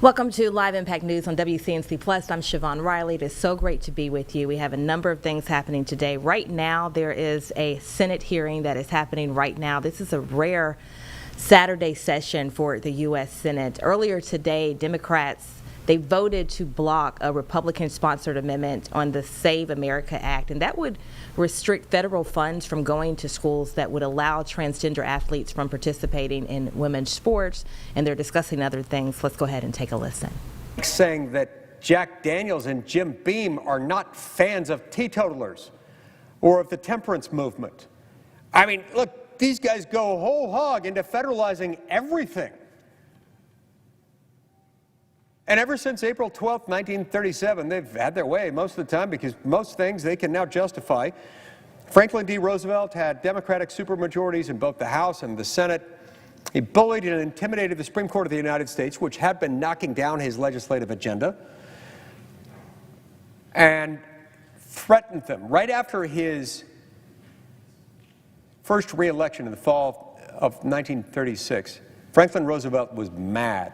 Welcome to Live Impact News on WCNC Plus. I'm Siobhan Riley. It is so great to be with you. We have a number of things happening today. Right now, there is a Senate hearing that is happening right now. This is a rare Saturday session for the U.S. Senate. Earlier today, Democrats, they voted to block a Republican-sponsored amendment on the Save America Act, and that would restrict federal funds from going to schools that would allow transgender athletes from participating in women's sports, and they're discussing other things. Let's go ahead and take a listen. Saying that Jack Daniels and Jim Beam are not fans of teetotalers or of the temperance movement. I mean, look, these guys go whole hog into federalizing everything. And ever since April 12, 1937, they've had their way most of the time because most things they can now justify. Franklin D. Roosevelt had Democratic supermajorities in both the House and the Senate. He bullied and intimidated the Supreme Court of the United States, which had been knocking down his legislative agenda, and threatened them. Right after his first re-election in the fall of 1936, Franklin Roosevelt was mad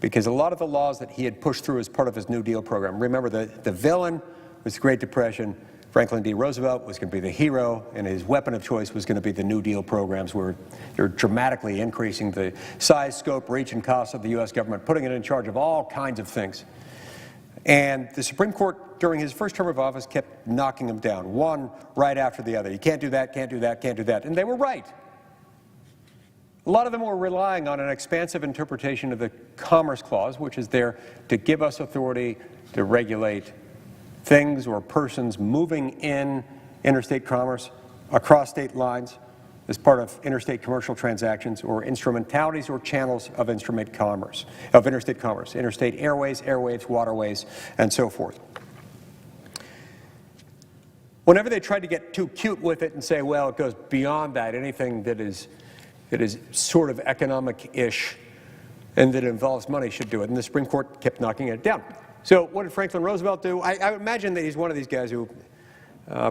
because a lot of the laws that he had pushed through as part of his New Deal program. Remember, the villain was the Great Depression. Franklin D. Roosevelt was going to be the hero, and his weapon of choice was going to be the New Deal programs, where they're dramatically increasing the size, scope, reach, and cost of the U.S. government, putting it in charge of all kinds of things. And the Supreme Court, during his first term of office, kept knocking him down, one right after the other. You can't do that, can't do that, can't do that. And they were right. A lot of them were relying on an expansive interpretation of the Commerce Clause, which is there to give us authority to regulate things or persons moving in interstate commerce across state lines as part of interstate commercial transactions or instrumentalities or channels of interstate commerce, interstate airways, airwaves, waterways, and so forth. Whenever they tried to get too cute with it and say, well, it goes beyond that, anything that is sort of economic-ish and that involves money should do it. And the Supreme Court kept knocking it down. So what did Franklin Roosevelt do? I imagine that he's one of these guys who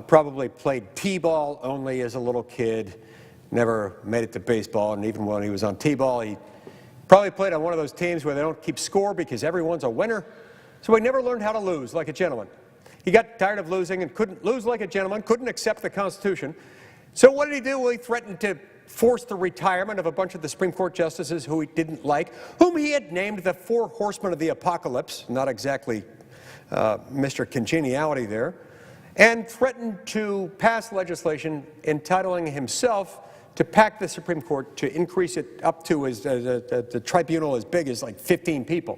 probably played t-ball only as a little kid, never made it to baseball, and even when he was on t-ball, he probably played on one of those teams where they don't keep score because everyone's a winner. So he never learned how to lose like a gentleman. He got tired of losing and couldn't lose like a gentleman, couldn't accept the Constitution. So what did he do? Well, he threatened to force the retirement of a bunch of the Supreme Court justices who he didn't like, whom he had named the Four Horsemen of the Apocalypse, not exactly Mr. Congeniality there, and threatened to pass legislation entitling himself to pack the Supreme Court to increase it up to the tribunal as big as like 15 people.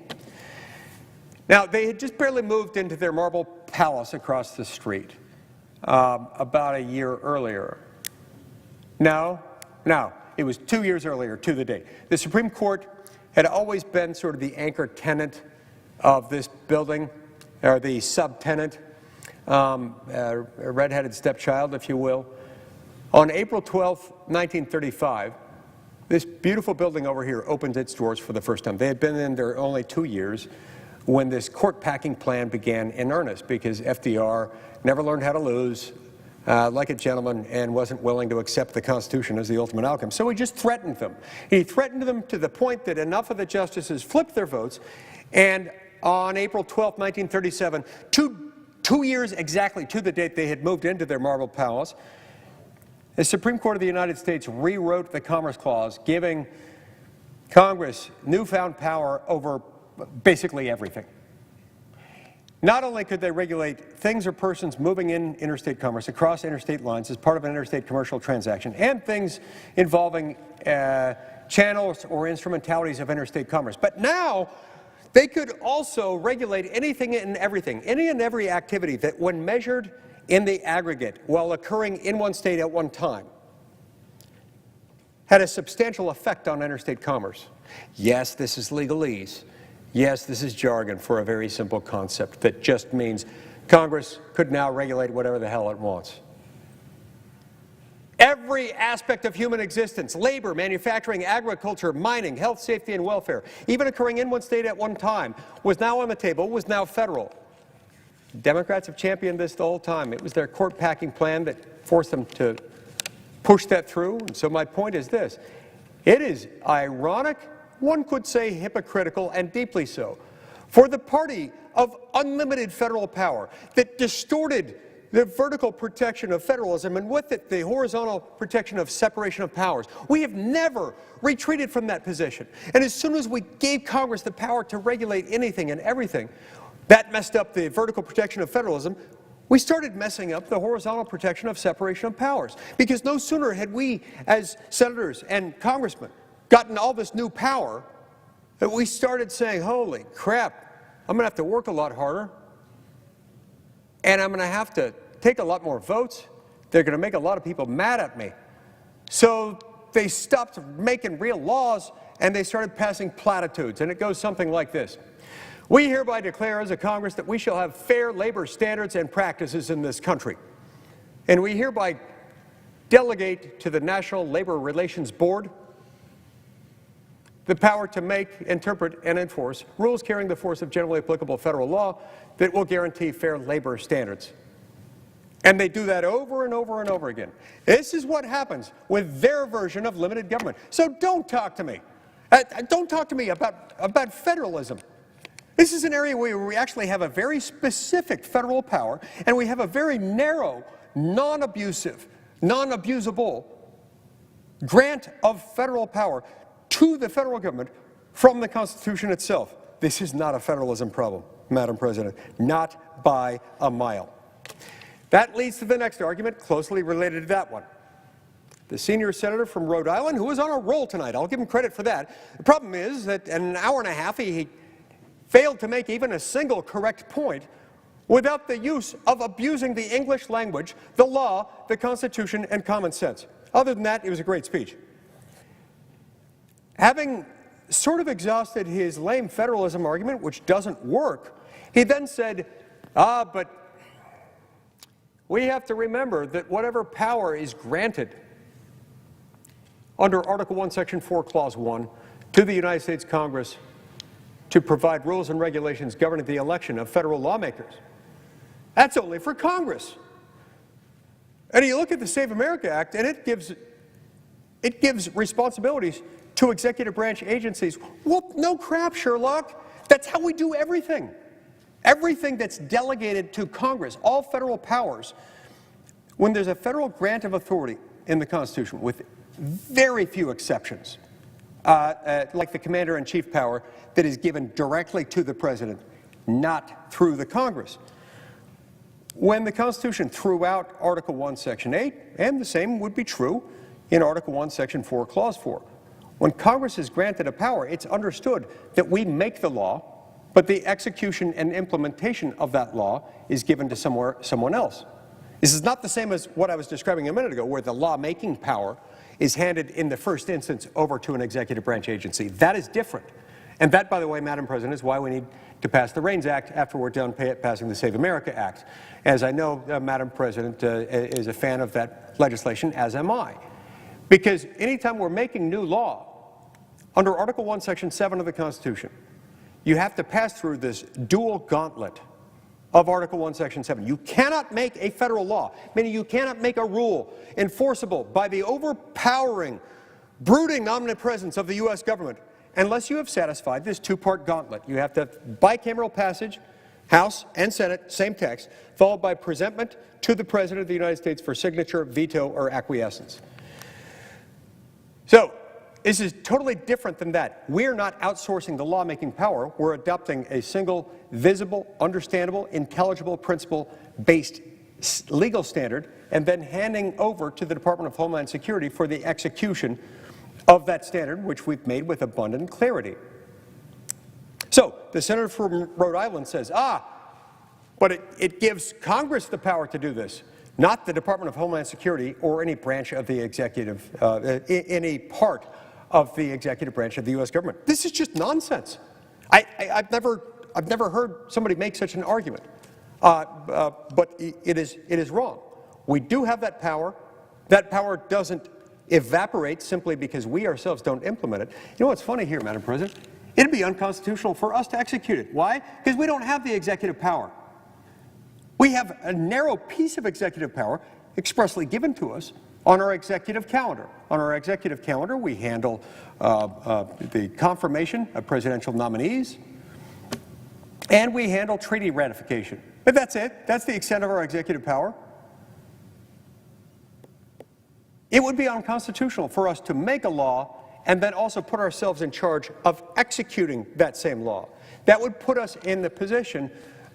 Now, they had just barely moved into their marble palace across the street about a year earlier. No, it was 2 years earlier to the date. The Supreme Court had always been sort of the anchor tenant of this building, or the subtenant, a red-headed stepchild, if you will. On April 12, 1935, this beautiful building over here opened its doors for the first time. They had been in there only 2 years when this court-packing plan began in earnest, because FDR never learned how to lose, like a gentleman, and wasn't willing to accept the Constitution as the ultimate outcome. So he just threatened them. He threatened them to the point that enough of the justices flipped their votes, and on April 12, 1937, two years exactly to the date they had moved into their marble palace, the Supreme Court of the United States rewrote the Commerce Clause, giving Congress newfound power over basically everything. Not only could they regulate things or persons moving in interstate commerce across interstate lines as part of an interstate commercial transaction, and things involving channels or instrumentalities of interstate commerce, but now they could also regulate anything and everything, any and every activity that, when measured in the aggregate while occurring in one state at one time, had a substantial effect on interstate commerce. Yes, this is legalese. Yes, this is jargon for a very simple concept that just means Congress could now regulate whatever the hell it wants. Every aspect of human existence, labor, manufacturing, agriculture, mining, health, safety, and welfare, even occurring in one state at one time, was now on the table, was now federal. Democrats have championed this the whole time. It was their court-packing plan that forced them to push that through. And so my point is this. It is ironic one could say hypocritical, and deeply so, for the party of unlimited federal power that distorted the vertical protection of federalism and with it the horizontal protection of separation of powers. We have never retreated from that position. And as soon as we gave Congress the power to regulate anything and everything, that messed up the vertical protection of federalism. We started messing up the horizontal protection of separation of powers. Because no sooner had we, as senators and congressmen, gotten all this new power, that we started saying, holy crap, I'm going to have to work a lot harder, and I'm going to have to take a lot more votes. They're going to make a lot of people mad at me. So they stopped making real laws, and they started passing platitudes. And it goes something like this. We hereby declare as a Congress that we shall have fair labor standards and practices in this country. And we hereby delegate to the National Labor Relations Board the power to make, interpret, and enforce rules carrying the force of generally applicable federal law that will guarantee fair labor standards. And they do that over and over and over again. This is what happens with their version of limited government. So don't talk to me. Don't talk to me about federalism. This is an area where we actually have a very specific federal power, and we have a very narrow, non-abusive, non-abusable grant of federal power to the federal government from the Constitution itself. This is not a federalism problem, Madam President, not by a mile. That leads to the next argument, closely related to that one. The senior senator from Rhode Island, who was on a roll tonight, I'll give him credit for that. The problem is that in an hour and a half, he failed to make even a single correct point without the use of abusing the English language, the law, the Constitution, and common sense. Other than that, it was a great speech. Having sort of exhausted his lame federalism argument, which doesn't work, he then said, but we have to remember that whatever power is granted under Article 1, Section 4, Clause 1 to the United States Congress to provide rules and regulations governing the election of federal lawmakers, that's only for Congress. And you look at the Save America Act, and it gives responsibilities to executive branch agencies. Well, no crap, Sherlock. That's how we do everything. Everything that's delegated to Congress, all federal powers, when there's a federal grant of authority in the Constitution, with very few exceptions, like the commander-in-chief power that is given directly to the president, not through the Congress. When the Constitution threw out Article 1, Section 8, and the same would be true in Article 1, Section 4, Clause 4, when Congress is granted a power, it's understood that we make the law, but the execution and implementation of that law is given to someone else. This is not the same as what I was describing a minute ago, where the lawmaking power is handed in the first instance over to an executive branch agency. That is different. And that, by the way, Madam President, is why we need to pass the REINS Act after we're done passing the Save America Act. As I know, Madam President is a fan of that legislation, as am I. Because anytime we're making new law, under Article 1, Section 7 of the Constitution, you have to pass through this dual gauntlet of Article 1, Section 7. You cannot make a federal law, meaning you cannot make a rule enforceable by the overpowering, brooding omnipresence of the U.S. government unless you have satisfied this two-part gauntlet. You have to have bicameral passage, House and Senate, same text, followed by presentment to the President of the United States for signature, veto, or acquiescence. So, this is totally different than that. We're not outsourcing the lawmaking power. We're adopting a single, visible, understandable, intelligible, principle-based legal standard and then handing over to the Department of Homeland Security for the execution of that standard, which we've made with abundant clarity. So the senator from Rhode Island says, but it gives Congress the power to do this, not the Department of Homeland Security or any branch of the executive, any part of the executive branch of the U.S. government. This is just nonsense. I've never heard somebody make such an argument, but it is wrong. We do have that power. That power doesn't evaporate simply because we ourselves don't implement it. You know what's funny here, Madam President? It'd be unconstitutional for us to execute it. Why? Because we don't have the executive power. We have a narrow piece of executive power expressly given to us on our executive calendar. On our executive calendar, we handle the confirmation of presidential nominees, and we handle treaty ratification. But that's it. That's the extent of our executive power. It would be unconstitutional for us to make a law and then also put ourselves in charge of executing that same law. That would put us in the position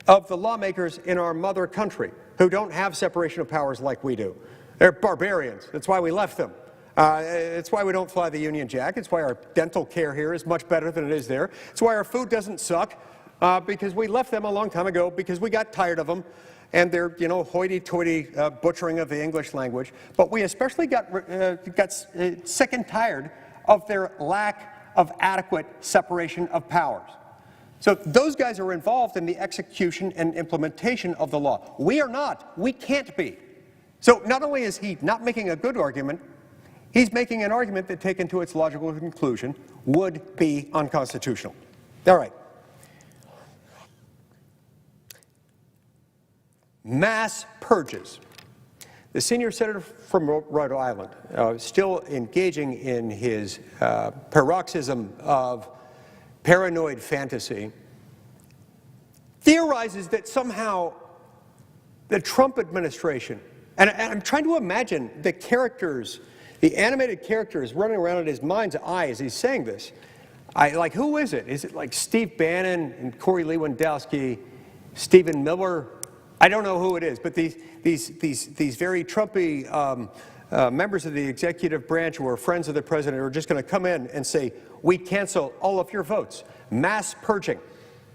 of the lawmakers in our mother country who don't have separation of powers like we do. They're barbarians. That's why we left them. It's why we don't fly the Union Jack. It's why our dental care here is much better than it is there. It's why our food doesn't suck, because we left them a long time ago because we got tired of them and their, hoity-toity butchering of the English language. But we especially got sick and tired of their lack of adequate separation of powers. So those guys are involved in the execution and implementation of the law. We are not. We can't be. So not only is he not making a good argument, he's making an argument that, taken to its logical conclusion, would be unconstitutional. All right. Mass purges. The senior senator from Rhode Island, still engaging in his paroxysm of paranoid fantasy, theorizes that somehow the Trump administration, and I'm trying to imagine the characters, the animated characters running around in his mind's eye as he's saying this. Like, who is it? Is it like Steve Bannon and Corey Lewandowski, Stephen Miller? I don't know who it is, but these very Trumpy members of the executive branch who are friends of the president are just going to come in and say, we cancel all of your votes. Mass purging.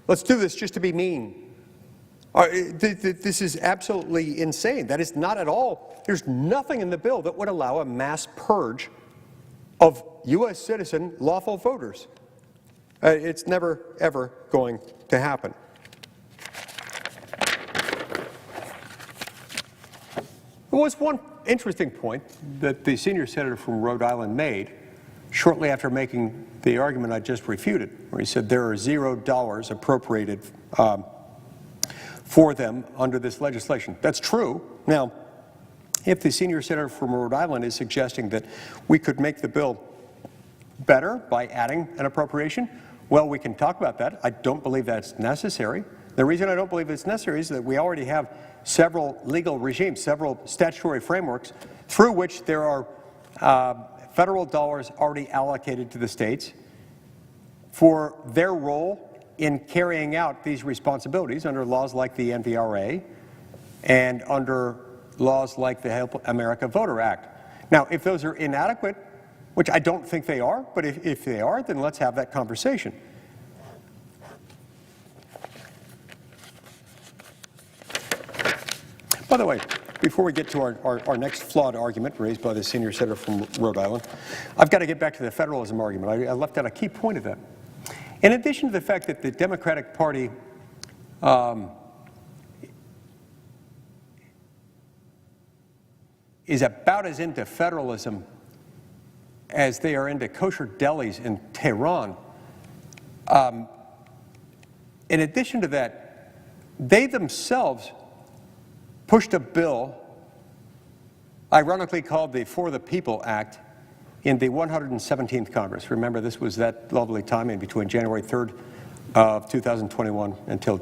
Let's do this just to be mean. This is absolutely insane. That is not at all. There's nothing in the bill that would allow a mass purge of U.S. citizen lawful voters. It's never, ever going to happen. There was one interesting point that the senior senator from Rhode Island made shortly after making the argument I just refuted, where he said there are $0 appropriated for them under this legislation. That's true. Now, if the senior senator from Rhode Island is suggesting that we could make the bill better by adding an appropriation, well, we can talk about that. I don't believe that's necessary. The reason I don't believe it's necessary is that we already have several legal regimes, several statutory frameworks through which there are federal dollars already allocated to the states for their role in carrying out these responsibilities under laws like the NVRA and under laws like the Help America Voter Act. Now, if those are inadequate, which I don't think they are, but if they are, then let's have that conversation. By the way, before we get to our next flawed argument raised by the senior senator from Rhode Island, I've got to get back to the federalism argument. I left out a key point of that. In addition to the fact that the Democratic Party is about as into federalism as they are into kosher delis in Tehran, in addition to that, they themselves pushed a bill, ironically called the For the People Act, in the 117th Congress. Remember, this was that lovely timing between January 3rd of 2021 until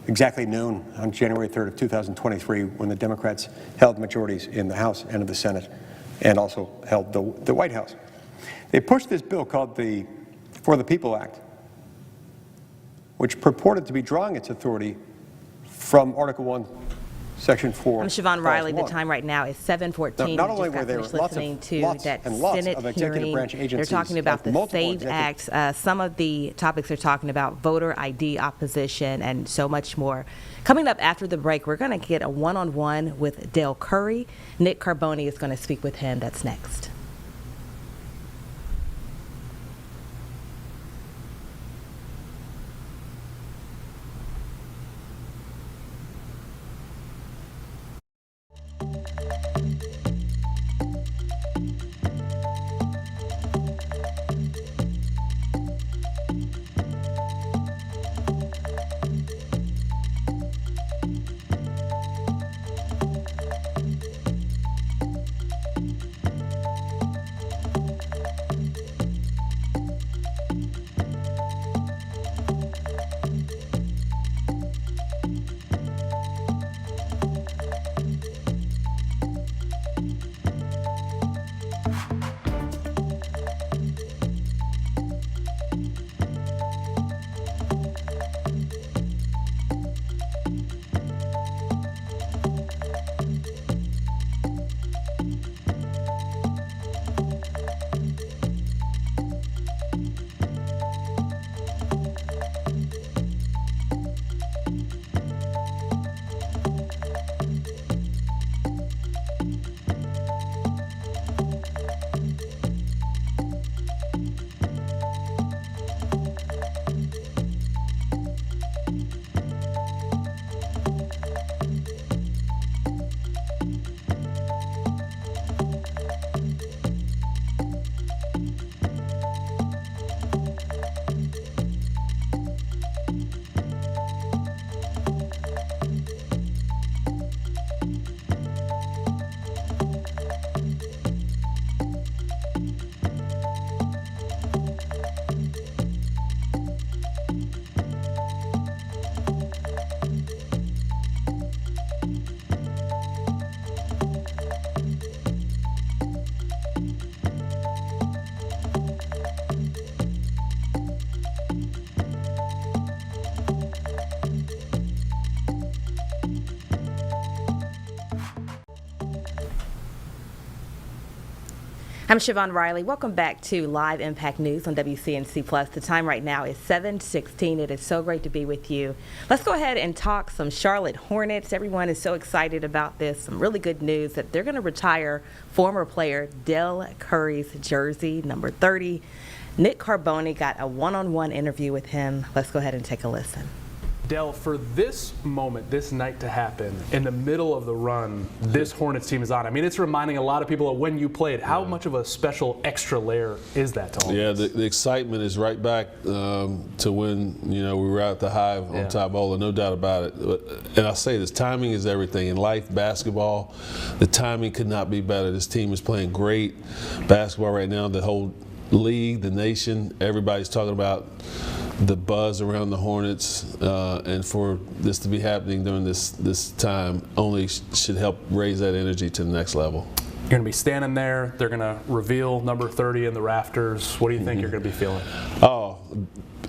exactly noon on January 3rd of 2023, when the Democrats held majorities in the House and in the Senate, and also held the White House. They pushed this bill called the For the People Act, which purported to be drawing its authority from Article 1, Section 4. I'm Siobhan Riley. The time right now is 7:14. Not only were there listening to that Senate hearing, they're talking about the SAVE Act. Some of the topics they're talking about, voter ID opposition, and so much more. Coming up after the break, we're going to get a one-on-one with Dale Curry. Nick Carboni is going to speak with him. That's next. I'm Siobhan Riley. Welcome back to Live Impact News on WCNC Plus. The time right now is 7:16. It is so great to be with you. Let's go ahead and talk some Charlotte Hornets. Everyone is so excited about this. Some really good news that they're going to retire former player Dell Curry's jersey, number 30. Nick Carboni got a one-on-one interview with him. Let's go ahead and take a listen. Dell, for this moment, this night to happen, in the middle of the run this Hornets team is on, I mean, it's reminding a lot of people of when you played. How much of a special extra layer is that to Hornets? Yeah, the excitement is right back to when, we were out at the Hive on Tybola, no doubt about it. And I say this, timing is everything. In life, basketball, the timing could not be better. This team is playing great basketball right now. The whole league, the nation, everybody's talking about the buzz around the Hornets, and for this to be happening during this time only should help raise that energy to the next level. You're going to be standing there. They're going to reveal number 30 in the rafters. What do you think you're going to be feeling? Oh,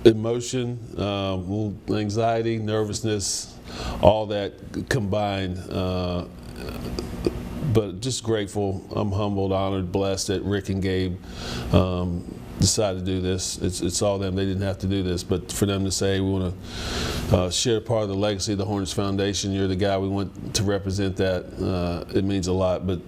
emotion, little anxiety, nervousness, all that combined. But just grateful. I'm humbled, honored, blessed that Rick and Gabe decided to do this. It's all them. They didn't have to do this, but for them to say we want to share part of the legacy of the Hornets Foundation, you're the guy we want to represent that, it means a lot. But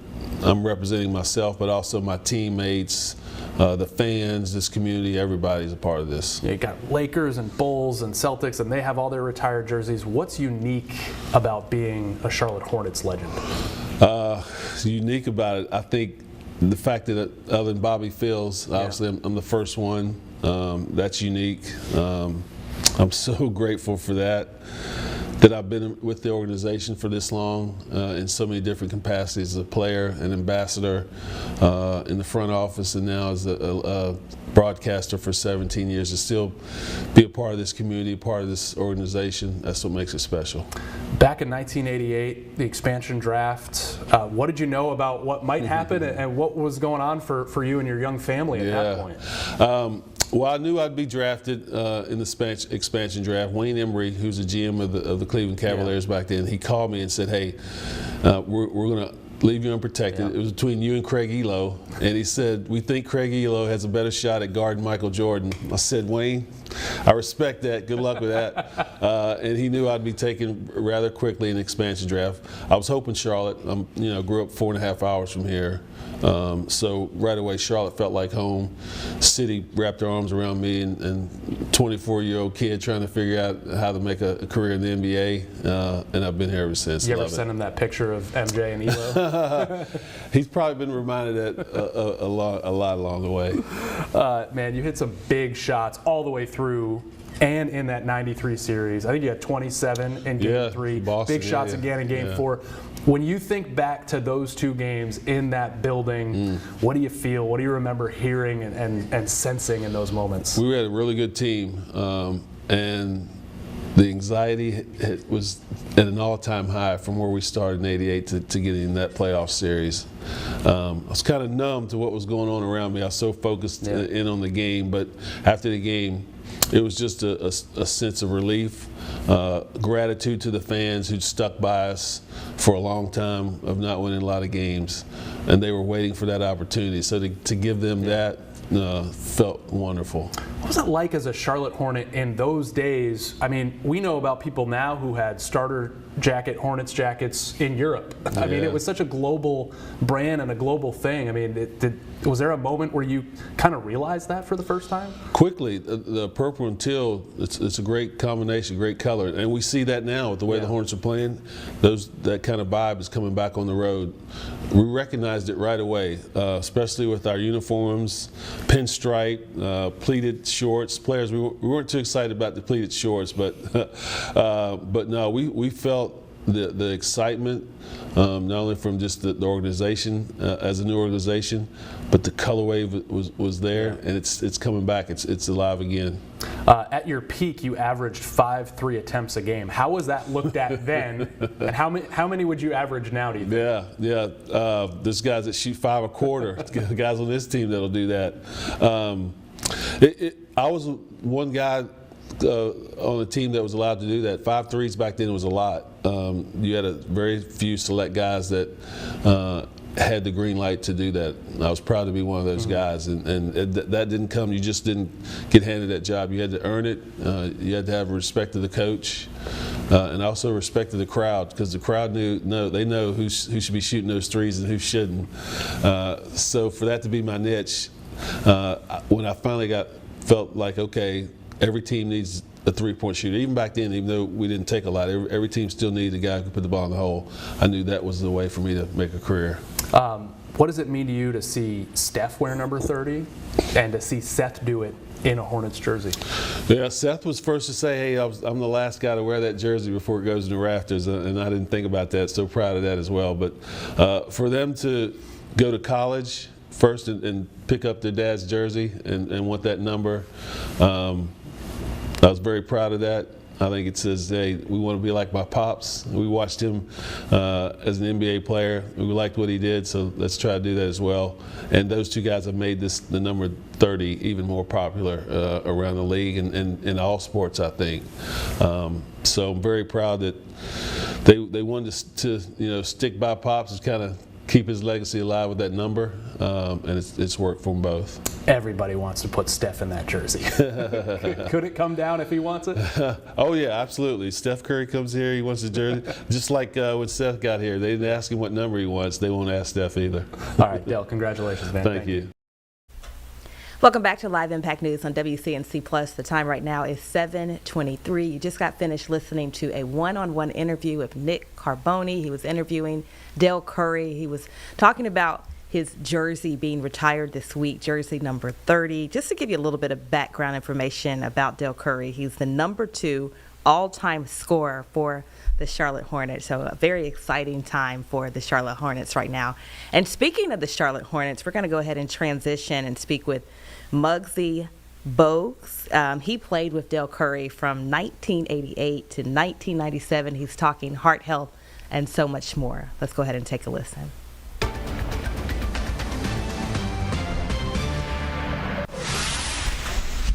I'm representing myself, but also my teammates, the fans, this community, everybody's a part of this. Yeah, you got Lakers and Bulls and Celtics, and they have all their retired jerseys. What's unique about being a Charlotte Hornets legend? Unique about it, I think the fact that other than Bobby Fields, obviously I'm the first one. That's unique. I'm so grateful for that I've been with the organization for this long in so many different capacities, as a player, an ambassador, in the front office, and now as a broadcaster for 17 years. To still be a part of this community, a part of this organization, that's what makes it special. Back in 1988, the expansion draft, what did you know about what might happen and what was going on for you and your young family at that point? Well, I knew I'd be drafted in the expansion draft. Wayne Emery, who's the GM of the Cleveland Cavaliers back then, he called me and said, hey, we're going to leave you unprotected. It was between you and Craig Elo, and he said, we think Craig Elo has a better shot at guarding Michael Jordan. I said, Wayne, I respect that. Good luck with that. And he knew I'd be taken rather quickly in the expansion draft. I was hoping Charlotte. Grew up 4.5 hours from here. So right away, Charlotte felt like home. City wrapped their arms around me, and 24-year-old kid trying to figure out how to make a career in the NBA, and I've been here ever since. You ever send him that picture of MJ and Elo? He's probably been reminded that a lot along the way. Man, you hit some big shots all the way through. And in that 93 series, I think you had 27 in Game 3, Boston, big shots again in Game 4. When you think back to those two games in that building, what do you feel? What do you remember hearing and sensing in those moments? We had a really good team, and the anxiety was at an all-time high from where we started in '88 to getting in that playoff series. I was kind of numb to what was going on around me. I was so focused in on the game, but after the game, it was just a sense of relief, gratitude to the fans who'd stuck by us for a long time of not winning a lot of games, and they were waiting for that opportunity. So to give them that felt wonderful. What was it like as a Charlotte Hornet in those days? I mean, we know about people now who had starter Hornets jackets in Europe. I mean, it was such a global brand and a global thing. I mean, was there a moment where you kind of realized that for the first time? Quickly, the purple and teal, it's a great combination, great color. And we see that now with the way the Hornets are playing. That kind of vibe is coming back on the road. We recognized it right away, especially with our uniforms, pinstripe, pleated shorts. Players, we weren't too excited about the pleated shorts, but no, we felt the excitement, not only from just the organization as a new organization, but the colorway was there, and it's coming back. It's alive again. At your peak, you averaged 5 3 attempts a game. How was that looked at then, and how many would you average now, do you think? Yeah. There's guys that shoot 5 1/4. Guys on this team that'll do that. I was one guy on a team that was allowed to do that. 5 threes back then was a lot. You had a very few select guys that had the green light to do that. I was proud to be one of those guys, and that didn't come. You just didn't get handed that job. You had to earn it. You had to have respect to the coach, and also respect to the crowd, because the crowd they know who should be shooting those threes and who shouldn't. So for that to be my niche, when I finally felt like, okay, every team needs a three-point shooter. Even back then, even though we didn't take a lot, every team still needed a guy who could put the ball in the hole. I knew that was the way for me to make a career. What does it mean to you to see Steph wear number 30 and to see Seth do it in a Hornets jersey? Yeah, Seth was first to say, hey, I'm the last guy to wear that jersey before it goes in the rafters, and I didn't think about that. So proud of that as well. But for them to go to college first and pick up their dad's jersey and want that number, I was very proud of that. I think it says, hey, we want to be like my pops. We watched him as an NBA player. We liked what he did, so let's try to do that as well. And those two guys have made the number 30 even more popular around the league and in all sports, I think. So I'm very proud that they wanted to stick by Pops and kind of keep his legacy alive with that number, and it's worked for them both. Everybody wants to put Steph in that jersey. Could it come down if he wants it? Oh yeah, absolutely. Steph Curry comes here, he wants the jersey. Just like when Seth got here, they didn't ask him what number he wants. They won't ask Steph either. All right, Dale, congratulations, man. Thank you. Welcome back to Live Impact News on WCNC Plus. The time right now is 7:23. You just got finished listening to a one-on-one interview with Nick Carboni. He was interviewing Dell Curry. He was talking about his jersey being retired this week, jersey number 30. Just to give you a little bit of background information about Dell Curry, he's the number 2 all-time scorer for the Charlotte Hornets. So a very exciting time for the Charlotte Hornets right now. And speaking of the Charlotte Hornets, we're going to go ahead and transition and speak with Muggsy Bogues. He played with Dell Curry from 1988 to 1997. He's talking heart health and so much more. Let's go ahead and take a listen.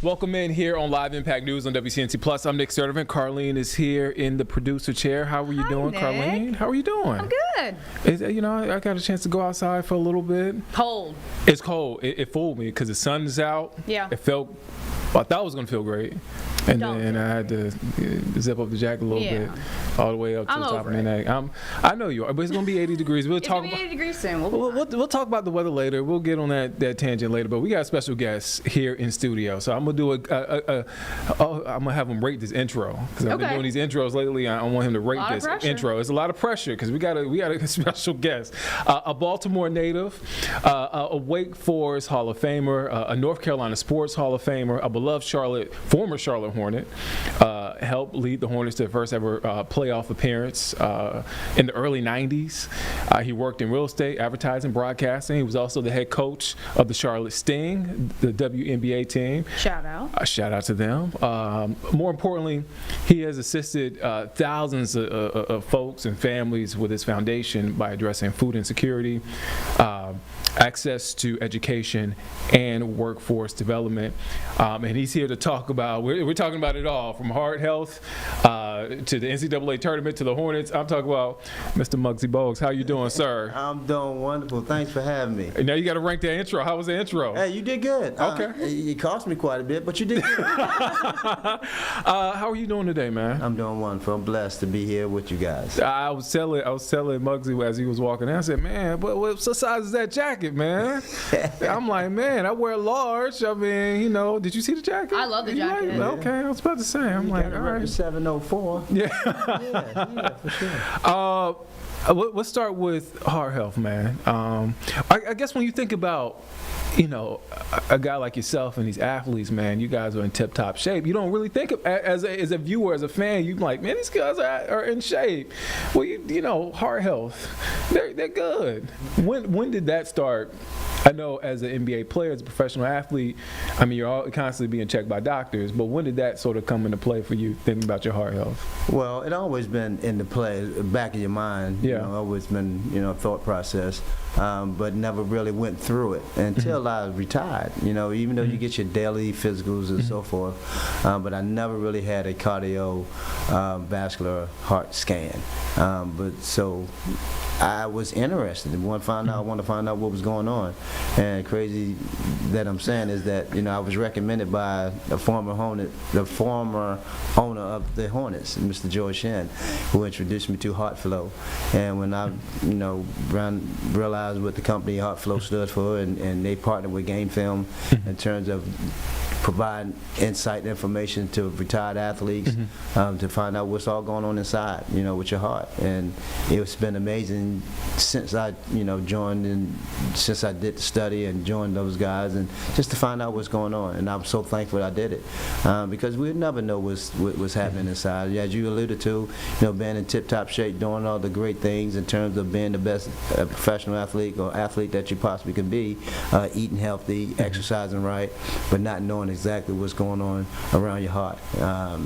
Welcome in here on Live Impact News on WCNC Plus. I'm Nick Sturdivant. Carlene is here in the producer chair. How are you doing, Nick. Carlene? How are you doing? I'm good. I got a chance to go outside for a little bit. Cold. It's cold. It fooled me because the sun is out. Yeah. I thought it was going to feel great. And Don't. then I had to zip up the jacket a little bit, all the way up to I'm the top over of my it. neck. I know you are, but it's going to be 80 degrees. We'll It's talk going to about. be 80 degrees soon. We'll talk about the weather later. We'll get on that tangent later. But we got a special guest here in studio, so I'm gonna do I'm gonna have him rate this intro because I've been Okay. doing these intros lately. I want him to rate Lot of this pressure. intro. It's a lot of pressure because we got a special guest, a Baltimore native, a Wake Forest Hall of Famer, a North Carolina Sports Hall of Famer, a beloved former Charlotte Hornet. Helped lead the Hornets to their first ever playoff appearance in the early 90s. He worked in real estate, advertising, broadcasting. He was also the head coach of the Charlotte Sting, the WNBA team. Shout out. Shout out to them. More importantly, he has assisted thousands of folks and families with his foundation by addressing food insecurity, access to education, and workforce development. And he's here to talk about, we're talking about it all, from heart health to the NCAA tournament to the Hornets. I'm talking about Mr. Muggsy Bogues. How you doing, sir? I'm doing wonderful. Thanks for having me. Now you got to rank that intro. How was the intro? Hey, you did good. Okay. It cost me quite a bit, but you did good. How are you doing today, man? I'm doing wonderful. I'm blessed to be here with you guys. I was telling Muggsy as he was walking in. I said, "Man, what size is that jacket, man?" I'm like, "Man, I wear large." I mean, did you see the jacket? I love the You jacket. like it? Okay, I was about to say. I'm like, all right. 704. Yeah. Yeah, for sure. Let's start with heart health, man. I guess when you think about, a guy like yourself and these athletes, man, you guys are in tip-top shape. You don't really think of, as a viewer, as a fan, you're like, man, these guys are in shape. Well, heart health, they're good. When did that start? I know as an NBA player, as a professional athlete, I mean, you're all constantly being checked by doctors, but when did that sort of come into play for you, thinking about your heart health? Well, it always been in the play, back of your mind. Yeah. Always been, a thought process, but never really went through it until I retired. Even though you get your daily physicals and so forth, but I never really had a cardiovascular heart scan. But so I was interested. I wanted to find out what was going on. And crazy that I'm saying is that, I was recommended by the former owner of the Hornets, Mr. George Shen, who introduced me to HeartFlow. And when I, realized what the company HeartFlow stood for, and they partnered with Game Film in terms of provide insight information to retired athletes to find out what's all going on inside, with your heart. And it's been amazing since I, joined and since I did the study and joined those guys, and just to find out what's going on. And I'm so thankful I did it because we'd never know what's happening inside. As you alluded to, being in tip-top shape, doing all the great things in terms of being the best professional athlete or athlete that you possibly can be, eating healthy, exercising right, but not knowing exactly what's going on around your heart. I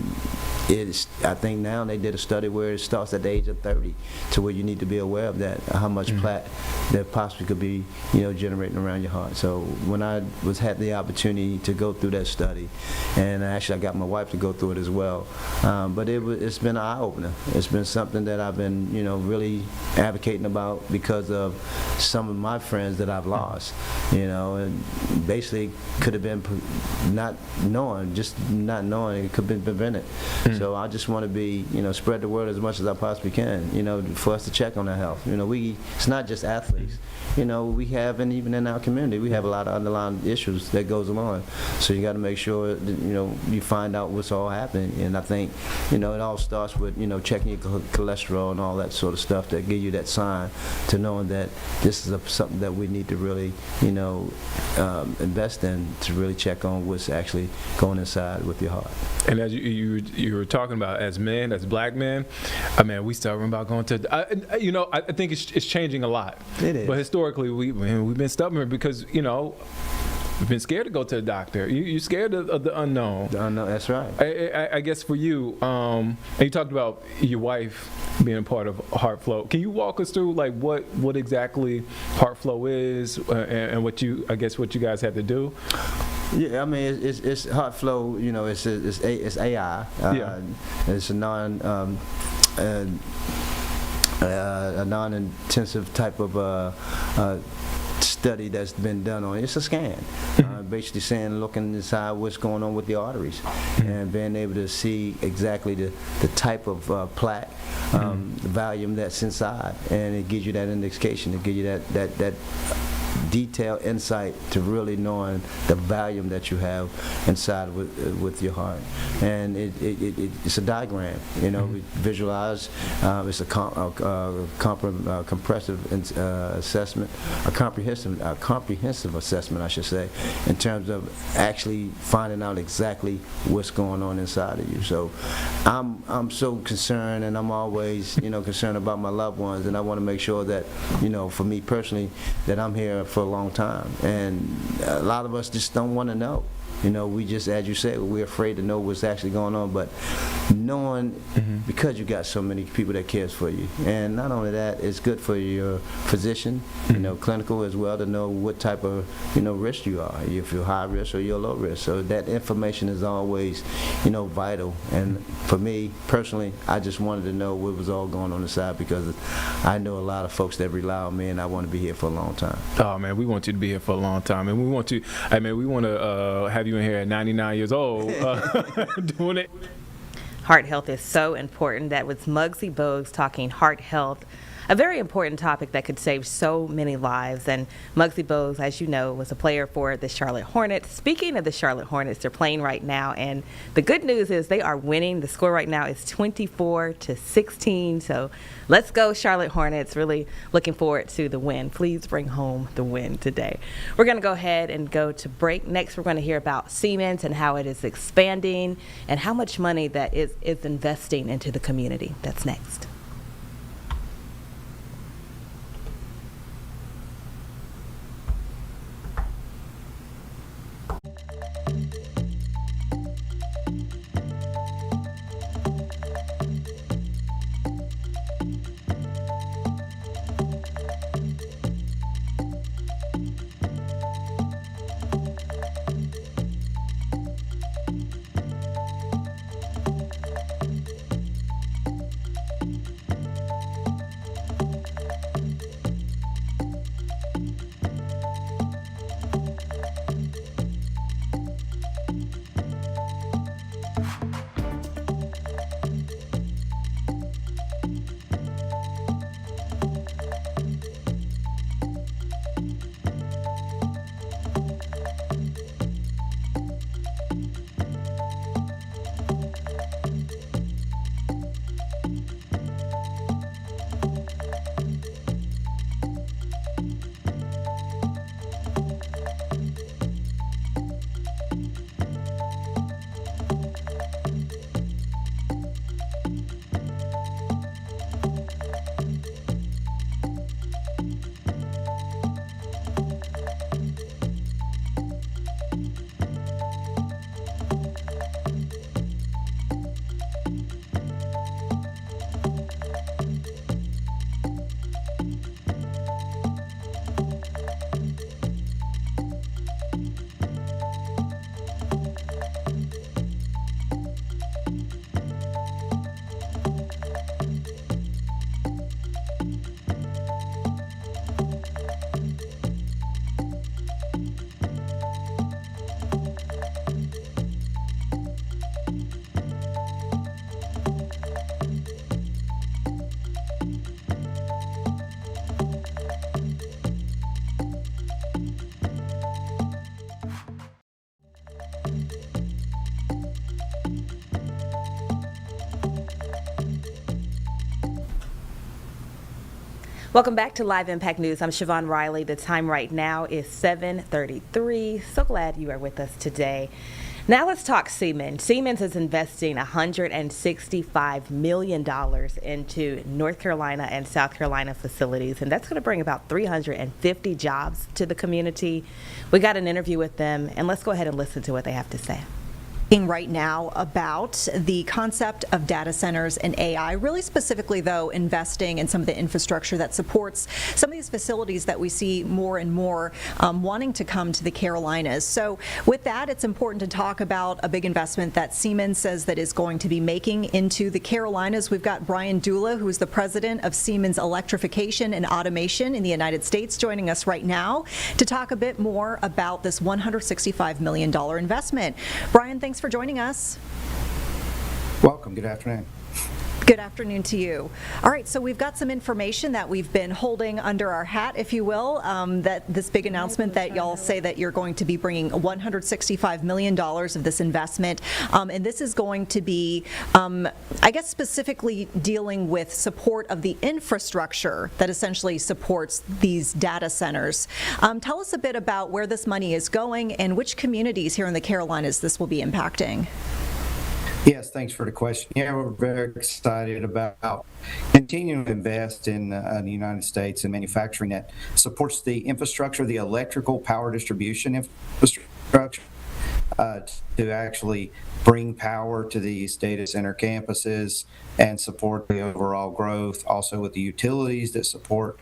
think now they did a study where it starts at the age of 30 to where you need to be aware of that, how much plaque that possibly could be, generating around your heart. So when I had the opportunity to go through that study, and actually I got my wife to go through it as well, but it's been an eye-opener. It's been something that I've been, really advocating about because of some of my friends that I've lost, and basically could have been not knowing it could have been prevented. So I just want to be, spread the word as much as I possibly can, for us to check on our health. It's not just athletes. We have, and even in our community, we have a lot of underlying issues that goes along. So you got to make sure that, you find out what's all happening. And I think, it all starts with, checking your cholesterol and all that sort of stuff that give you that sign to knowing that this is something that we need to really, invest in to really check on what's actually going inside with your heart. And as you were talking about, as men, as black men, I mean, we start about going to, I think it's changing a lot. It is. But historically, we've been stubborn because, we've been scared to go to the doctor. You're scared of the unknown. The unknown, that's right. I guess for you, and you talked about your wife being a part of HeartFlow. Can you walk us through like what exactly HeartFlow is and what you guys had to do? Yeah, I mean, it's HeartFlow. It's AI. It's a non-intensive type of study that's been done on it. It's a scan, basically looking inside what's going on with the arteries, and being able to see exactly the type of plaque, the volume that's inside, and it gives you that indication. It gives you that detailed insight to really knowing the volume that you have inside with your heart. And it's a diagram, we visualize. It's a comprehensive assessment, a comprehensive assessment, I should say, in terms of actually finding out exactly what's going on inside of you. So I'm so concerned, and I'm always concerned about my loved ones, and I want to make sure that for me personally, that I'm here for a long time. And a lot of us just don't want to know. We just, as you said, we're afraid to know what's actually going on. But knowing, because you got so many people that cares for you, and not only that, it's good for your physician, clinical as well, to know what type of risk you are, if you're high risk or you're low risk. So that information is always vital. And for me personally, I just wanted to know what was all going on inside, because I know a lot of folks that rely on me, and I want to be here for a long time. Oh man, we want you to be here for a long time, and we want to have you in here at 99 years old doing it. Heart health is so important. That was Muggsy Bogues talking heart health, a very important topic that could save so many lives. And Muggsy Bogues, as you know, was a player for the Charlotte Hornets. Speaking of the Charlotte Hornets, they're playing right now, and the good news is they are winning. The score right now is 24-16. So let's go, Charlotte Hornets. Really looking forward to the win. Please bring home the win today. We're going to go ahead and go to break. Next, we're going to hear about Siemens and how it is expanding and how much money that is investing into the community. That's next. Welcome back to Live Impact News. I'm Siobhan Riley. The time right now is 7:33. So glad you are with us today. Now let's talk Siemens. Siemens is investing $165 million into North Carolina and South Carolina facilities, and that's going to bring about 350 jobs to the community. We got an interview with them, and let's go ahead and listen to what they have to say. Right now about the concept of data centers and AI, really specifically though investing in some of the infrastructure that supports some of these facilities that we see more and more wanting to come to the Carolinas. So with that, it's important to talk about a big investment that Siemens says that is going to be making into the Carolinas. We've got Brian Dula, who is the president of Siemens Electrification and Automation in the United States, joining us right now to talk a bit more about this $165 million investment. Brian, thanks for joining us. Welcome. Good afternoon. Good afternoon to you. All right, so we've got some information that we've been holding under our hat, if you will, that this big announcement that y'all say that you're going to be bringing $165 million of this investment, and this is going to be, I guess, specifically dealing with support of the infrastructure that essentially supports these data centers. Tell us a bit about where this money is going and which communities here in the Carolinas this will be impacting. Yes, thanks for the question. Yeah, we're very excited about continuing to invest in the United States and manufacturing that supports the infrastructure, the electrical power distribution infrastructure, to actually bring power to these data center campuses and support the overall growth, also with the utilities that support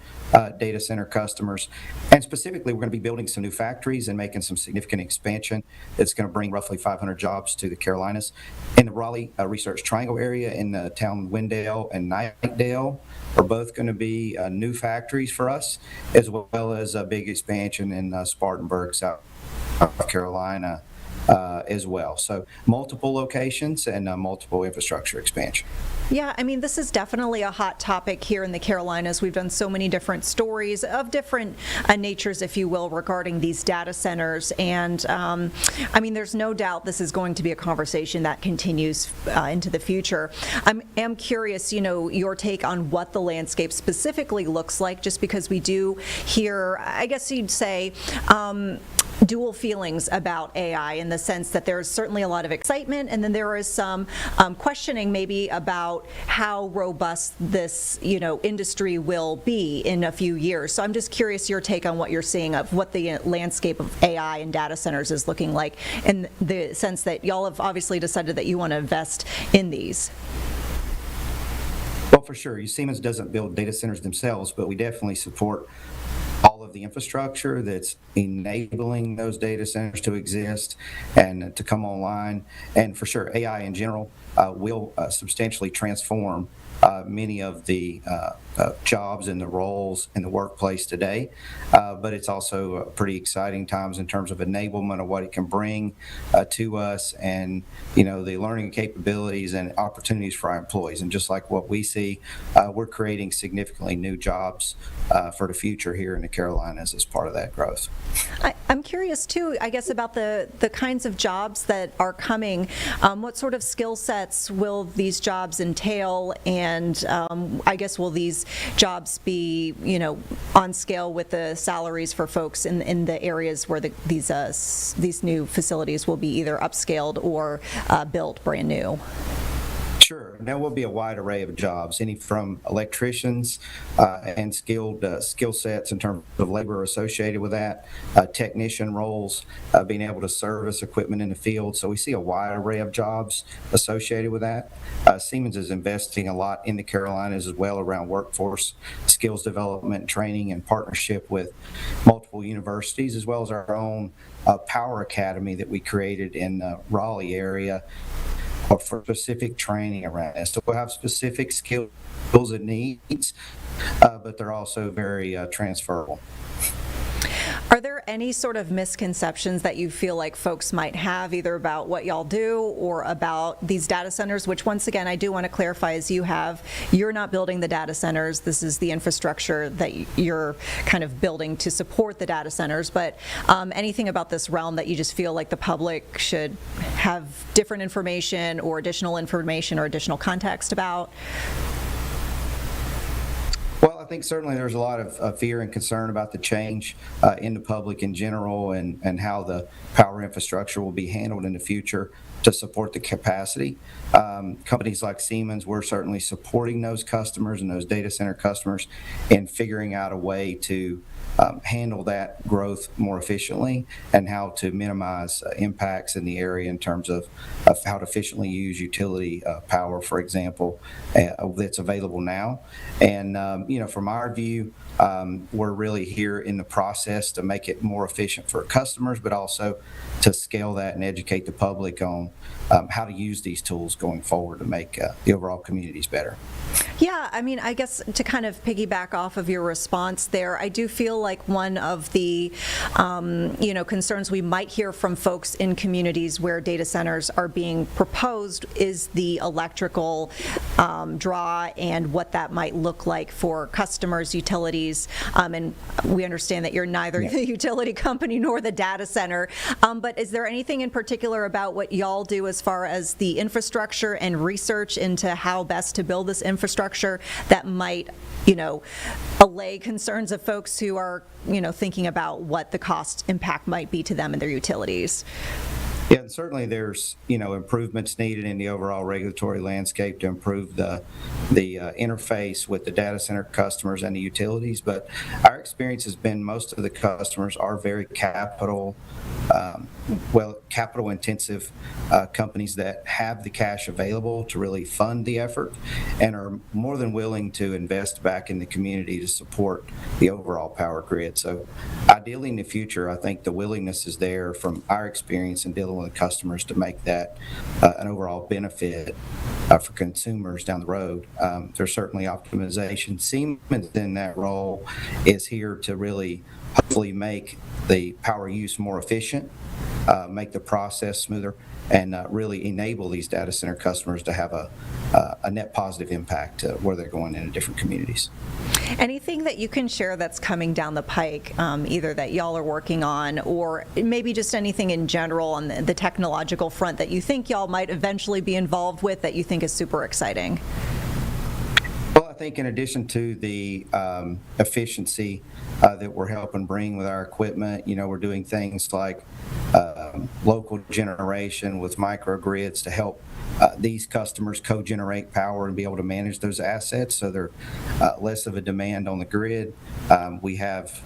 data center customers. And specifically, we're going to be building some new factories and making some significant expansion that's going to bring roughly 500 jobs to the Carolinas. In the Raleigh Research Triangle area, in the town Wendell and Knightdale, are both going to be new factories for us, as well as a big expansion in Spartanburg, South Carolina, as well. So multiple locations and multiple infrastructure expansion. Yeah, I mean, this is definitely a hot topic here in the Carolinas. We've done so many different stories of different natures, if you will, regarding these data centers. And I mean, there's no doubt this is going to be a conversation that continues into the future. I am curious, you know, your take on what the landscape specifically looks like, just because we do hear, I guess you'd say, dual feelings about AI, in the sense that there's certainly a lot of excitement, and then there is some questioning maybe about how robust this, you know, industry will be in a few years. So I'm just curious your take on what you're seeing of what the landscape of AI and data centers is looking like, in the sense that y'all have obviously decided that you want to invest in these. Well, for sure. Siemens doesn't build data centers themselves, but we definitely support all of the infrastructure that's enabling those data centers to exist and to come online. And for sure, AI in general will substantially transform many of the jobs and the roles in the workplace today, but it's also pretty exciting times in terms of enablement of what it can bring to us, and you know, the learning capabilities and opportunities for our employees. And just like what we see, we're creating significantly new jobs for the future here in the Carolinas as part of that growth. I'm curious too, I guess, about the kinds of jobs that are coming. What sort of skill sets will these jobs entail, and I guess will these jobs be, you know, on scale with the salaries for folks in the areas where these new facilities will be either upscaled or built brand new? Sure. There will be a wide array of jobs, any from electricians and skilled skill sets in terms of labor associated with that, technician roles, being able to service equipment in the field. So we see a wide array of jobs associated with that. Siemens is investing a lot in the Carolinas as well around workforce skills development, training, and partnership with multiple universities, as well as our own Power Academy that we created in the Raleigh area for specific training around this. So we'll have specific skills and needs, but they're also very transferable. Are there any sort of misconceptions that you feel like folks might have, either about what y'all do or about these data centers, which once again, I do want to clarify, as you're not building the data centers, this is the infrastructure that you're kind of building to support the data centers, but anything about this realm that you just feel like the public should have different information or additional context about? Well, I think certainly there's a lot of fear and concern about the change in the public in general and how the power infrastructure will be handled in the future to support the capacity. Companies like Siemens, we're certainly supporting those customers and those data center customers in figuring out a way to handle that growth more efficiently and how to minimize impacts in the area in terms of how to efficiently use utility power, for example, that's available now. And, from our view, we're really here in the process to make it more efficient for customers, but also to scale that and educate the public on how to use these tools going forward to make the overall communities better. Yeah, I mean, I guess to kind of piggyback off of your response there, I do feel like one of the, concerns we might hear from folks in communities where data centers are being proposed is the electrical draw and what that might look like for customers, utilities, and we understand that you're neither the utility company nor the data center, but is there anything in particular about what y'all do as far as the infrastructure and research into how best to build this infrastructure that might, allay concerns of folks who are, thinking about what the cost impact might be to them and their utilities? Yeah, and certainly there's improvements needed in the overall regulatory landscape to improve the interface with the data center customers and the utilities. But our experience has been most of the customers are very capital intensive companies that have the cash available to really fund the effort and are more than willing to invest back in the community to support the overall power grid. So ideally in the future, I think the willingness is there from our experience in dealing with customers to make that an overall benefit for consumers down the road. There's certainly optimization. Siemens in that role is here to really hopefully make the power use more efficient, make the process smoother, and really enable these data center customers to have a net positive impact where they're going into different communities. Anything that you can share that's coming down the pike, either that y'all are working on or maybe just anything in general on the technological front that you think y'all might eventually be involved with that you think is super exciting? Well, I think in addition to the efficiency that we're helping bring with our equipment, we're doing things like local generation with microgrids to help these customers co-generate power and be able to manage those assets so they're less of a demand on the grid. We have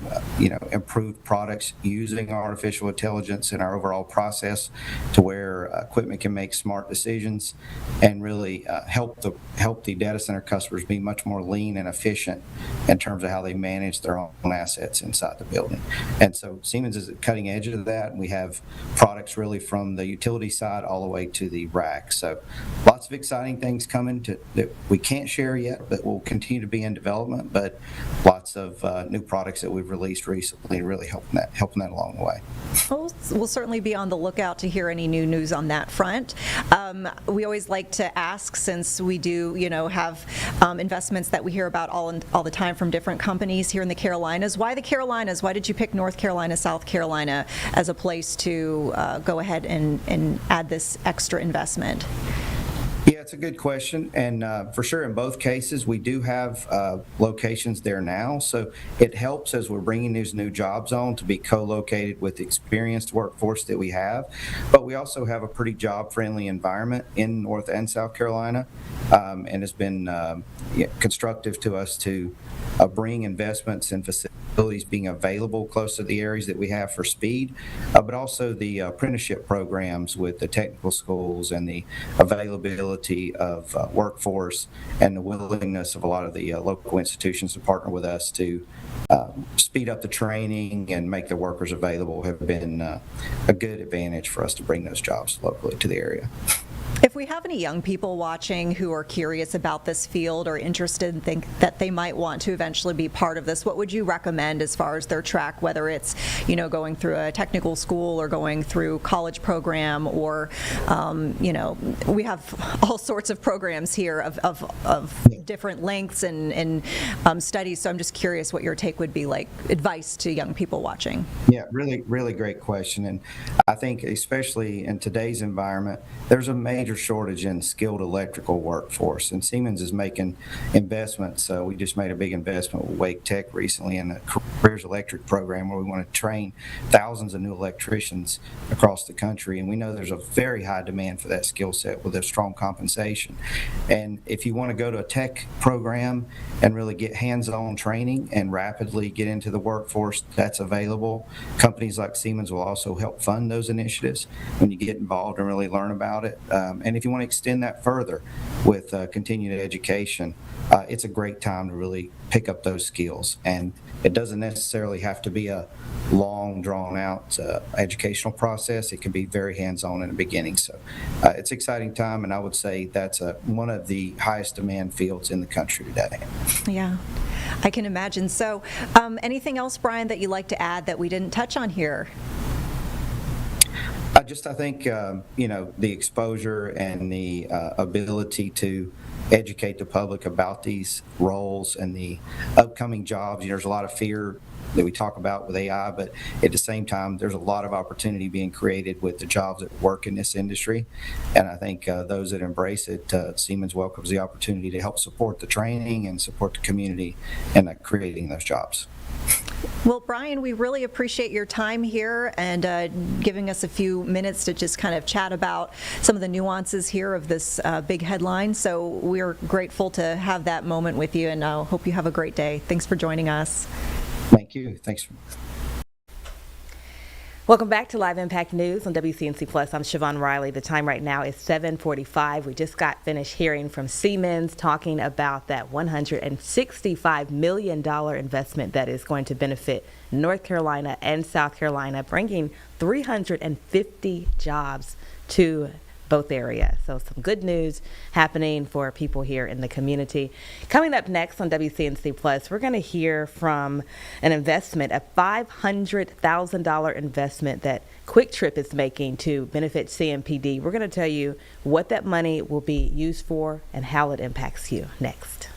improved products using artificial intelligence in our overall process to where equipment can make smart decisions and really help the data center customers be much more lean and efficient in terms of how they manage their own assets inside the building. And so Siemens is at the cutting edge of that. We have products really from the utility side all the way to the rack. So lots of exciting things coming that we can't share yet, but will continue to be in development. But lots of new products that we've released recently really helping that along the way. We'll certainly be on the lookout to hear any new news on that front. We always like to ask, since we do, have investments that we hear about all the time from different companies here in the Carolinas. Why the Carolinas? Why did you pick North Carolina, South Carolina as a place to go ahead and add this extra investment? Yeah, it's a good question, and for sure in both cases we do have locations there now, so it helps as we're bringing these new jobs on to be co-located with the experienced workforce that we have, but we also have a pretty job-friendly environment in North and South Carolina, and it's been constructive to us to bring investments in facilities being available close to the areas that we have for speed, but also the apprenticeship programs with the technical schools and the availability of workforce and the willingness of a lot of the local institutions to partner with us to speed up the training and make the workers available have been a good advantage for us to bring those jobs locally to the area. If we have any young people watching who are curious about this field or interested and think that they might want to eventually be part of this, what would you recommend as far as their track, whether it's, going through a technical school or going through college program or, we have all sorts of programs here of different lengths and studies. So I'm just curious what your take would be, like advice to young people watching. Yeah, really, really great question. And I think especially in today's environment, there's a major shortage in skilled electrical workforce, and Siemens is making investments. We just made a big investment with Wake Tech recently in the Careers Electric program, where we want to train thousands of new electricians across the country, and we know there's a very high demand for that skill set with a strong compensation. And if you want to go to a tech program and really get hands-on training and rapidly get into the workforce, that's available. Companies like Siemens will also help fund those initiatives when you get involved and really learn about it. And if you want to extend that further with continued education, it's a great time to really pick up those skills. And it doesn't necessarily have to be a long, drawn-out educational process. It can be very hands-on in the beginning. So it's an exciting time, and I would say that's one of the highest demand fields in the country today. Yeah, I can imagine. So anything else, Brian, that you'd like to add that we didn't touch on here? I think, the exposure and the ability to educate the public about these roles and the upcoming jobs. There's a lot of fear that we talk about with AI, but at the same time, there's a lot of opportunity being created with the jobs that work in this industry. And I think those that embrace it, Siemens welcomes the opportunity to help support the training and support the community in creating those jobs. Well, Brian, we really appreciate your time here and giving us a few minutes to just kind of chat about some of the nuances here of this big headline. So we're grateful to have that moment with you, and I hope you have a great day. Thanks for joining us. Thank you. Thanks. Welcome back to Live Impact News on WCNC Plus. I'm Siobhan Riley. The time right now is 7:45. We just got finished hearing from Siemens talking about that $165 million investment that is going to benefit North Carolina and South Carolina, bringing 350 jobs to both areas. So some good news happening for people here in the community. Coming up next on WCNC Plus, we're going to hear from an investment, a $500,000 investment that Quick Trip is making to benefit CMPD. We're going to tell you what that money will be used for and how it impacts you next.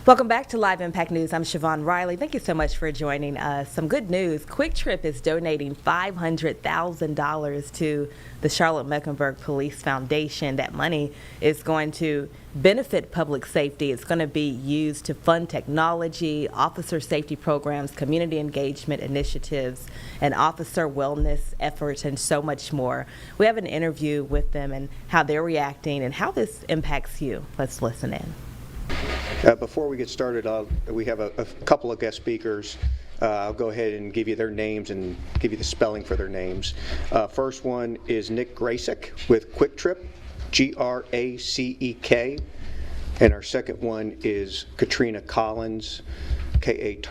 Welcome back to Live Impact News. I'm Siobhan Riley. Thank you so much for joining us. Some good news. Quick Trip is donating $500,000 to the Charlotte Mecklenburg Police Foundation. That money is going to benefit public safety. It's going to be used to fund technology, officer safety programs, community engagement initiatives, and officer wellness efforts, and so much more. We have an interview with them and how they're reacting and how this impacts you. Let's listen in. Before we get started, we have a couple of guest speakers. I'll go ahead and give you their names and give you the spelling for their names. First one is Nick Gracek with Quick Trip, Gracek. And our second one is Katrina Collins, Katrina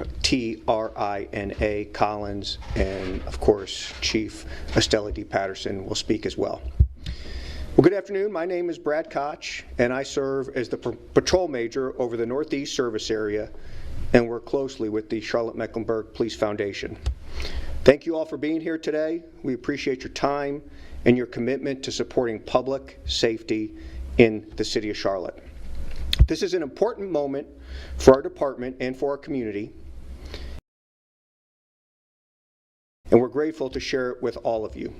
Collins. And of course, Chief Estella D. Patterson will speak as well. Well, good afternoon. My name is Brad Koch, and I serve as the patrol major over the Northeast Service Area and work closely with the Charlotte Mecklenburg Police Foundation. Thank you all for being here today. We appreciate your time and your commitment to supporting public safety in the city of Charlotte. This is an important moment for our department and for our community, and we're grateful to share it with all of you.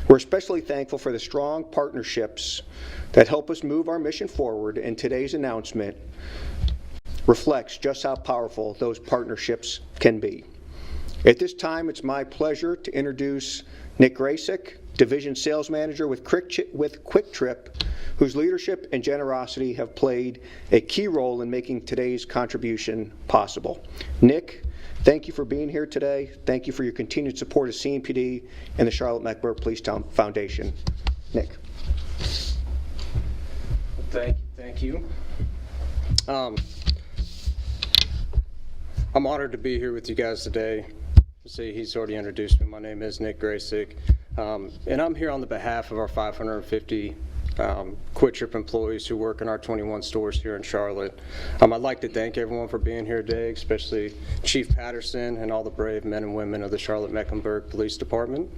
We're especially thankful for the strong partnerships that help us move our mission forward, and today's announcement reflects just how powerful those partnerships can be. At this time, it's my pleasure to introduce Nick Gracek, Division Sales Manager with Quick Trip, whose leadership and generosity have played a key role in making today's contribution possible. Nick, thank you for being here today. Thank you for your continued support of CMPD and the Charlotte Mecklenburg Police Foundation. Nick. Thank you. I'm honored to be here with you guys today. See, he's already introduced me. My name is Nick Gracek, and I'm here on the behalf of our 550 Quick Trip employees who work in our 21 stores here in Charlotte. I'd like to thank everyone for being here today, especially Chief Patterson and all the brave men and women of the Charlotte Mecklenburg Police Department.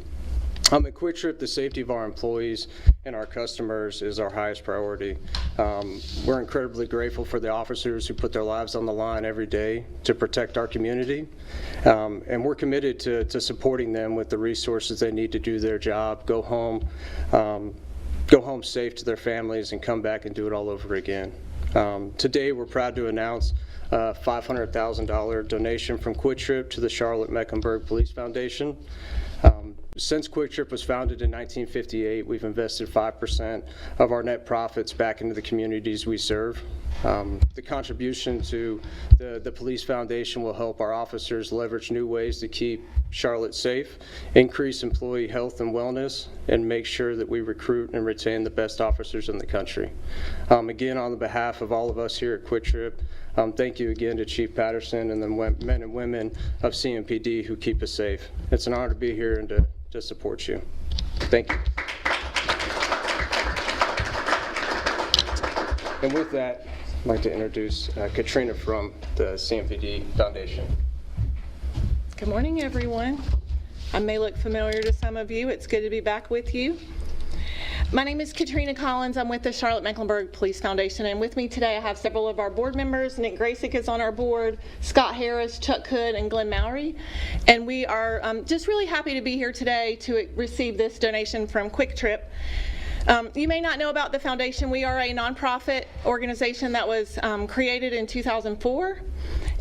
At Quick Trip, the safety of our employees and our customers is our highest priority. We're incredibly grateful for the officers who put their lives on the line every day to protect our community, and we're committed to supporting them with the resources they need to do their job, go home safe to their families, and come back and do it all over again. Today, we're proud to announce a $500,000 donation from Quick Trip to the Charlotte Mecklenburg Police Foundation. Since Quick Trip was founded in 1958, we've invested 5% of our net profits back into the communities we serve. The contribution to the Police Foundation will help our officers leverage new ways to keep Charlotte safe, increase employee health and wellness, and make sure that we recruit and retain the best officers in the country. Again, on the behalf of all of us here at Quick Trip, thank you again to Chief Patterson and the men and women of CMPD who keep us safe. It's an honor to be here and to support you. Thank you. And with that, I'd like to introduce Katrina from the CMPD Foundation. Good morning, everyone. I may look familiar to some of you. It's good to be back with you. My name is Katrina Collins. I'm with the Charlotte Mecklenburg Police Foundation, and with me today I have several of our board members. Nick Gracek is on our board, Scott Harris, Chuck Hood, and Glenn Mowry. And we are just really happy to be here today to receive this donation from Quick Trip. You may not know about the foundation. We are a nonprofit organization that was created in 2004.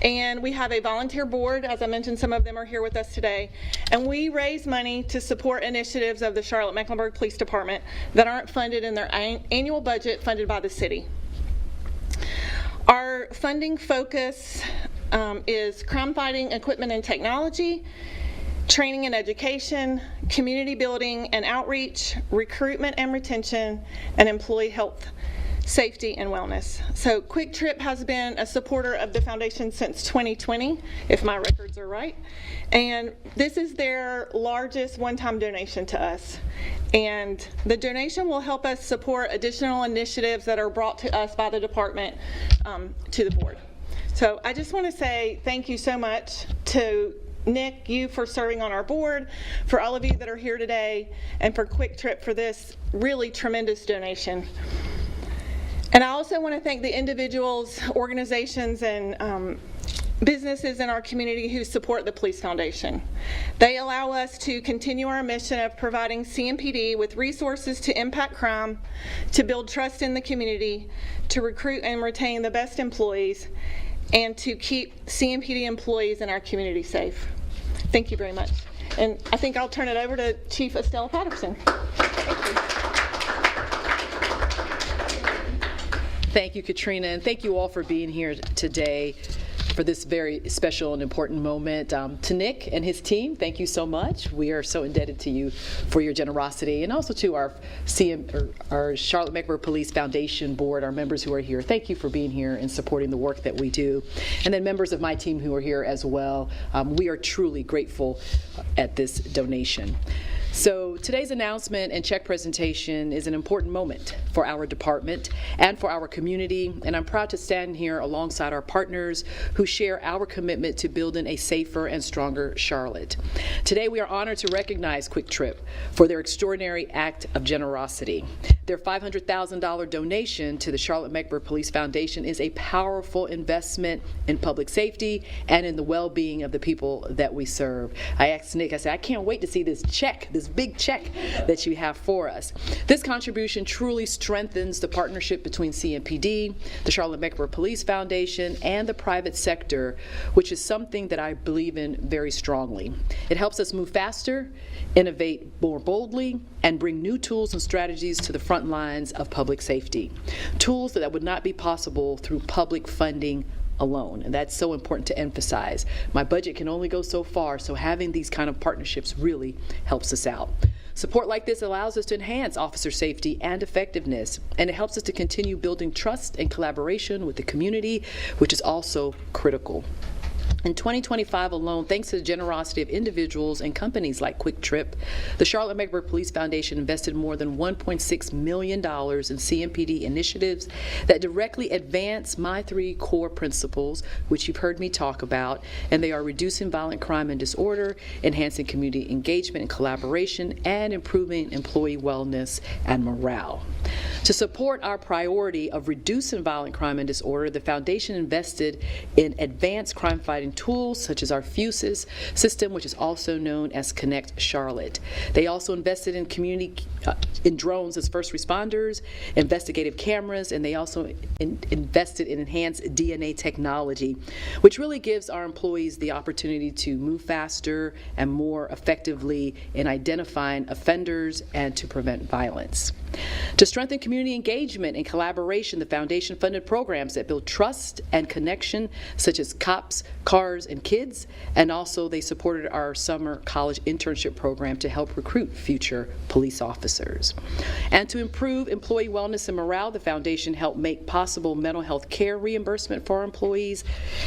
And we have a volunteer board. As I mentioned, some of them are here with us today. And we raise money to support initiatives of the Charlotte Mecklenburg Police Department that aren't funded in their annual budget funded by the city. Our funding focus is crime fighting, equipment and technology, training and education, community building and outreach, recruitment and retention, and employee health, safety, and wellness. So Quick Trip has been a supporter of the foundation since 2020, if my records are right. And this is their largest one-time donation to us. And the donation will help us support additional initiatives that are brought to us by the department to the board. So I just want to say thank you so much to Nick, you for serving on our board, for all of you that are here today, and for Quick Trip for this really tremendous donation. And I also want to thank the individuals, organizations, and businesses in our community who support the Police Foundation. They allow us to continue our mission of providing CMPD with resources to impact crime, to build trust in the community, to recruit and retain the best employees, and to keep CMPD employees in our community safe. Thank you very much. And I think I'll turn it over to Chief Estella Patterson. Thank you, Katrina, and thank you all for being here today for this very special and important moment. To Nick and his team, thank you so much. We are so indebted to you for your generosity, and also to our Charlotte-Mecklenburg Police Foundation Board, our members who are here. Thank you for being here and supporting the work that we do. And then members of my team who are here as well. We are truly grateful at this donation. So today's announcement and check presentation is an important moment for our department and for our community, and I'm proud to stand here alongside our partners who share our commitment to building a safer and stronger Charlotte. Today we are honored to recognize Quick Trip for their extraordinary act of generosity. Their $500,000 donation to the Charlotte-Mecklenburg Police Foundation is a powerful investment in public safety and in the well-being of the people that we serve. I asked Nick, I said, I can't wait to see this check, this big check that you have for us. This contribution truly strengthens the partnership between CMPD, the Charlotte-Mecklenburg Police Foundation, and the private sector, which is something that I believe in very strongly. It helps us move faster, innovate more boldly, and bring new tools and strategies to the front lines of public safety. Tools that would not be possible through public funding alone, and that's so important to emphasize. My budget can only go so far, so having these kind of partnerships really helps us out. Support like this allows us to enhance officer safety and effectiveness, and it helps us to continue building trust and collaboration with the community, which is also critical. In 2025 alone, thanks to the generosity of individuals and companies like Quick Trip, the Charlotte-Mecklenburg Police Foundation invested more than $1.6 million in CMPD initiatives that directly advance my 3 core principles, which you've heard me talk about, and they are reducing violent crime and disorder, enhancing community engagement and collaboration, and improving employee wellness and morale. To support our priority of reducing violent crime and disorder, the Foundation invested in advanced crime-fighting tools such as our FUSIS system, which is also known as Connect Charlotte. They also invested in in drones as first responders, investigative cameras, and they also invested in enhanced DNA technology, which really gives our employees the opportunity to move faster and more effectively in identifying offenders and to prevent violence. To strengthen community engagement and collaboration, the Foundation funded programs that build trust and connection, such as COPS, Cars, and Kids, and also they supported our summer college internship program to help recruit future police officers. And to improve employee wellness and morale, the Foundation helped make possible mental health care reimbursement for our employees,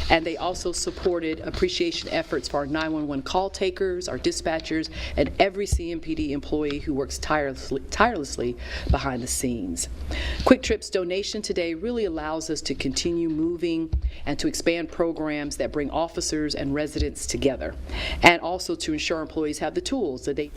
and they also supported appreciation efforts for our 911 call takers, our dispatchers, and every CMPD employee who works tirelessly behind the scenes. Quick Trip's donation today really allows us to continue moving and to expand programs that bring officers and residents together, and also to ensure employees have the tools that they.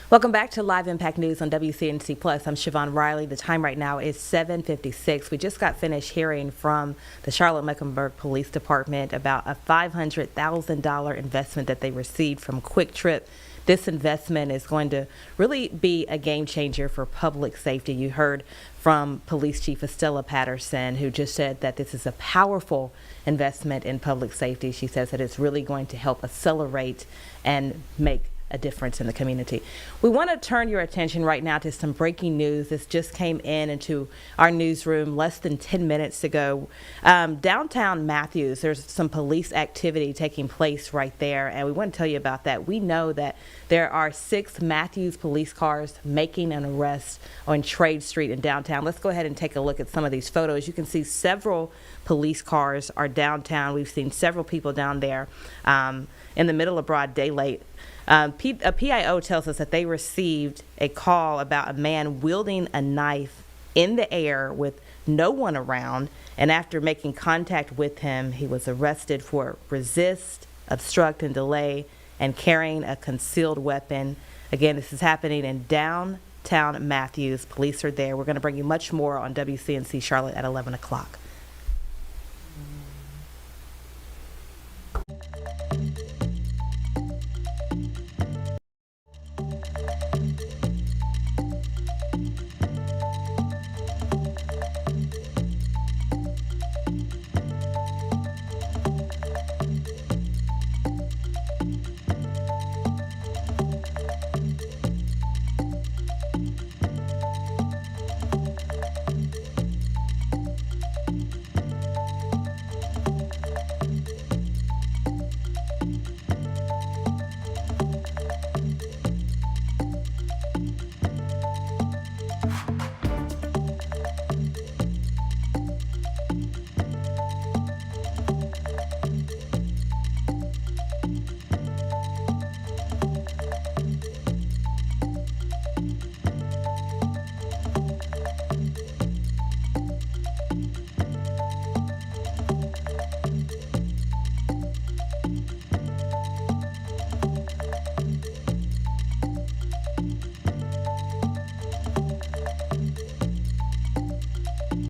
Welcome back to Live Impact News on WCNC Plus. I'm Siobhan Riley. The time right now is 7:56. We just got finished hearing from the Charlotte-Mecklenburg Police Department about a $500,000 investment that they received from Quick Trip. This investment is going to really be a game changer for public safety. You heard from Police Chief Estella Patterson, who just said that this is a powerful investment in public safety. She says that it's really going to help accelerate and make a difference in the community. We want to turn your attention right now to some breaking news. This just came into our newsroom less than 10 minutes ago. Downtown Matthews, there's some police activity taking place right there, and we want to tell you about that. We know that there are 6 Matthews police cars making an arrest on Trade Street in downtown. Let's go ahead and take a look at some of these photos. You can see several police cars are downtown. We've seen several people down there in the middle of broad daylight. A PIO tells us that they received a call about a man wielding a knife in the air with no one around, and after making contact with him, he was arrested for resist, obstruct, and delay, and carrying a concealed weapon. Again, this is happening in downtown Town Matthews. Police are there. We're going to bring you much more on WCNC Charlotte at 11 o'clock.